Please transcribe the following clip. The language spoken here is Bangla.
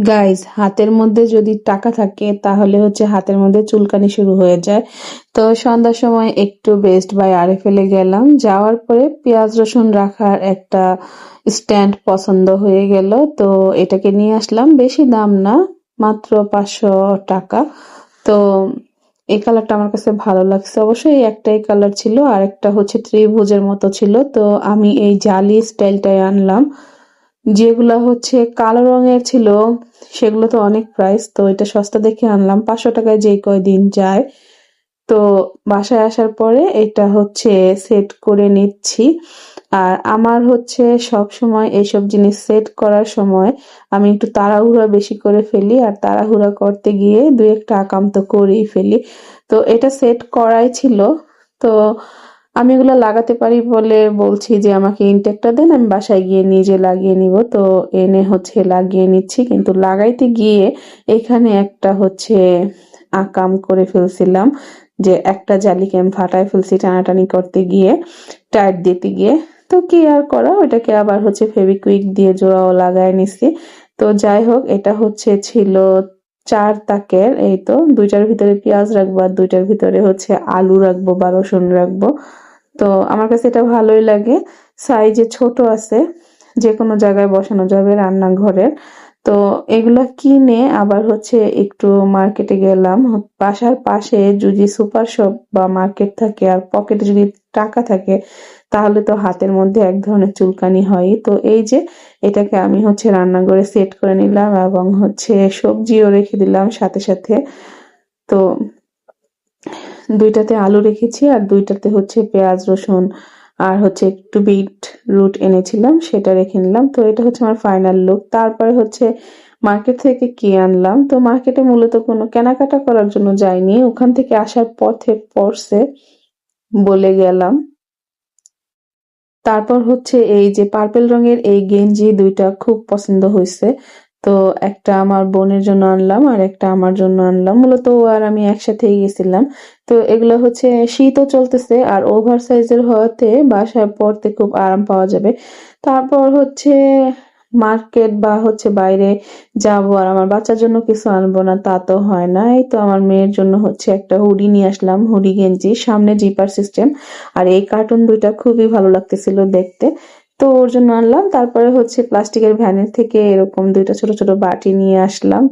গাইস, হাতের মধ্যে যদি টাকা থাকে তাহলে হচ্ছে হাতের মধ্যে চুলকানি শুরু হয়ে যায়। তো সন্ধ্যার সময় একটু বেস্ট বাই আরএফএল-এ গেলাম। যাওয়ার পরে পেঁয়াজ রসুন রাখার একটা স্ট্যান্ড পছন্দ হয়ে গেল। তো এটাকে নিয়ে আসলাম। বেশি দাম না, মাত্র 500 টাকা। তো এই কালারটা আমার কাছে ভালো লাগছে। অবশ্যই এই একটাই কালার ছিল, আর একটা হচ্ছে ত্রিভুজের মতো ছিল। তো আমি এই জালি স্টাইলটাই আনলাম। যেগুলা হচ্ছে কালো রঙের ছিল সেগুলো তো অনেক প্রাইস, তো এটা সস্তা দেখে আনলাম। 500 টাকায় যে কয়দিন যায়। তো বাসায় আসার পরে এটা হচ্ছে সেট করে নিচ্ছি। আর আমার হচ্ছে সব সময় এইসব জিনিস সেট করার সময় আমি একটু তাড়াহুড়া বেশি করে ফেলি, আর তাড়াহুড়া করতে গিয়ে দুই একটা আকাম তো করেই ফেলি। তো এটা সেট করাই ছিল। তো আমি এগুলো লাগাতে পারি বলে বলছি যে আমাকে ইনটেকটা দেন, আমি বাসায় গিয়ে নিজে লাগিয়ে নিব। তো এনে হচ্ছে লাগিয়ে নিচ্ছি, কিন্তু লাগাইতে গিয়ে এখানে একটা হচ্ছে আকাম করে ফেলছিলাম, যে একটা জালিকে আমি ফাটায় ফেলছি টানাটানি করতে গিয়ে, টাইট দিতে গিয়ে। তো কি আর করা, ওইটাকে আবার হচ্ছে ফেবিকুইক দিয়ে জোড়াও লাগায় নিছি। তো যাই হোক, এটা হচ্ছে ছিল 4 তাকের। এই তো দুইটার ভিতরে পেঁয়াজ রাখবো, আর দুইটার ভিতরে হচ্ছে আলু রাখবো বা রসুন রাখবো। তো আমার কাছে এটা ভালোই লাগে। সাইজে ছোট আছে, যে কোনো জায়গায় বসানো যাবে রান্নাঘরের। তো এগুলা কিনে আবার হচ্ছে একটু মার্কেটে গেলাম। বাসার পাশে যদি সুপার শপ বা মার্কেট থাকে আর পকেটে যদি টাকা থাকে, তাহলে তো হাতের মধ্যে এক ধরনের চুলকানি হয়। তো এই যে এটাকে আমি হচ্ছে রান্নাঘরে সেট করে নিলাম, এবং হচ্ছে সবজিও রেখে দিলাম সাথে সাথে। তো দুইটাতে আলু রেখেছি, আর দুইটাতে হচ্ছে পেঁয়াজ রসুন, আর হচ্ছে একটু বিট রুট এনেছিলাম, সেটা রেখে নিলাম। তো এটা হচ্ছে আমার ফাইনাল লুক। তারপরে হচ্ছে মার্কেট থেকে কি আনলাম। তো মার্কেটে মূলত কোনো কেনাকাটা করার জন্য যাইনি, ওখান থেকে আসার পথে পড়ছে বলে গেলাম। তারপর হচ্ছে এই যে পার্পেল রঙের এই গেঞ্জি দুইটা খুব পছন্দ হয়েছে। তো একটা আমার বোনের জন্য আনলাম, আর একটা আমার জন্য আনলাম। মূলত ও আর আমি একসাথেই গেছিলাম। তো এগুলো হচ্ছে শীতও চলতেছে, আর ওভার সাইজের হওয়াতে বাসায় পরতে খুব আরাম পাওয়া যাবে। তারপর হচ্ছে মার্কেট বা হচ্ছে বাইরে যাবো আর আমার বাচ্চার জন্য কিছু আনবো না, তা তো হয় না। এই তো আমার মেয়ের জন্য হচ্ছে একটা হুডি নিয়ে আসলাম, হুডি গেঞ্জি, সামনে জিপার সিস্টেম। আর এই কার্টুন দুইটা খুবই ভালো লাগতেছিল দেখতে। তো ওর জন্য আনলাম। তারপরে হচ্ছে প্লাস্টিকের ভ্যানের থেকে এরকম দুইটা ছোট ছোট বাটি নিয়ে আসলাম।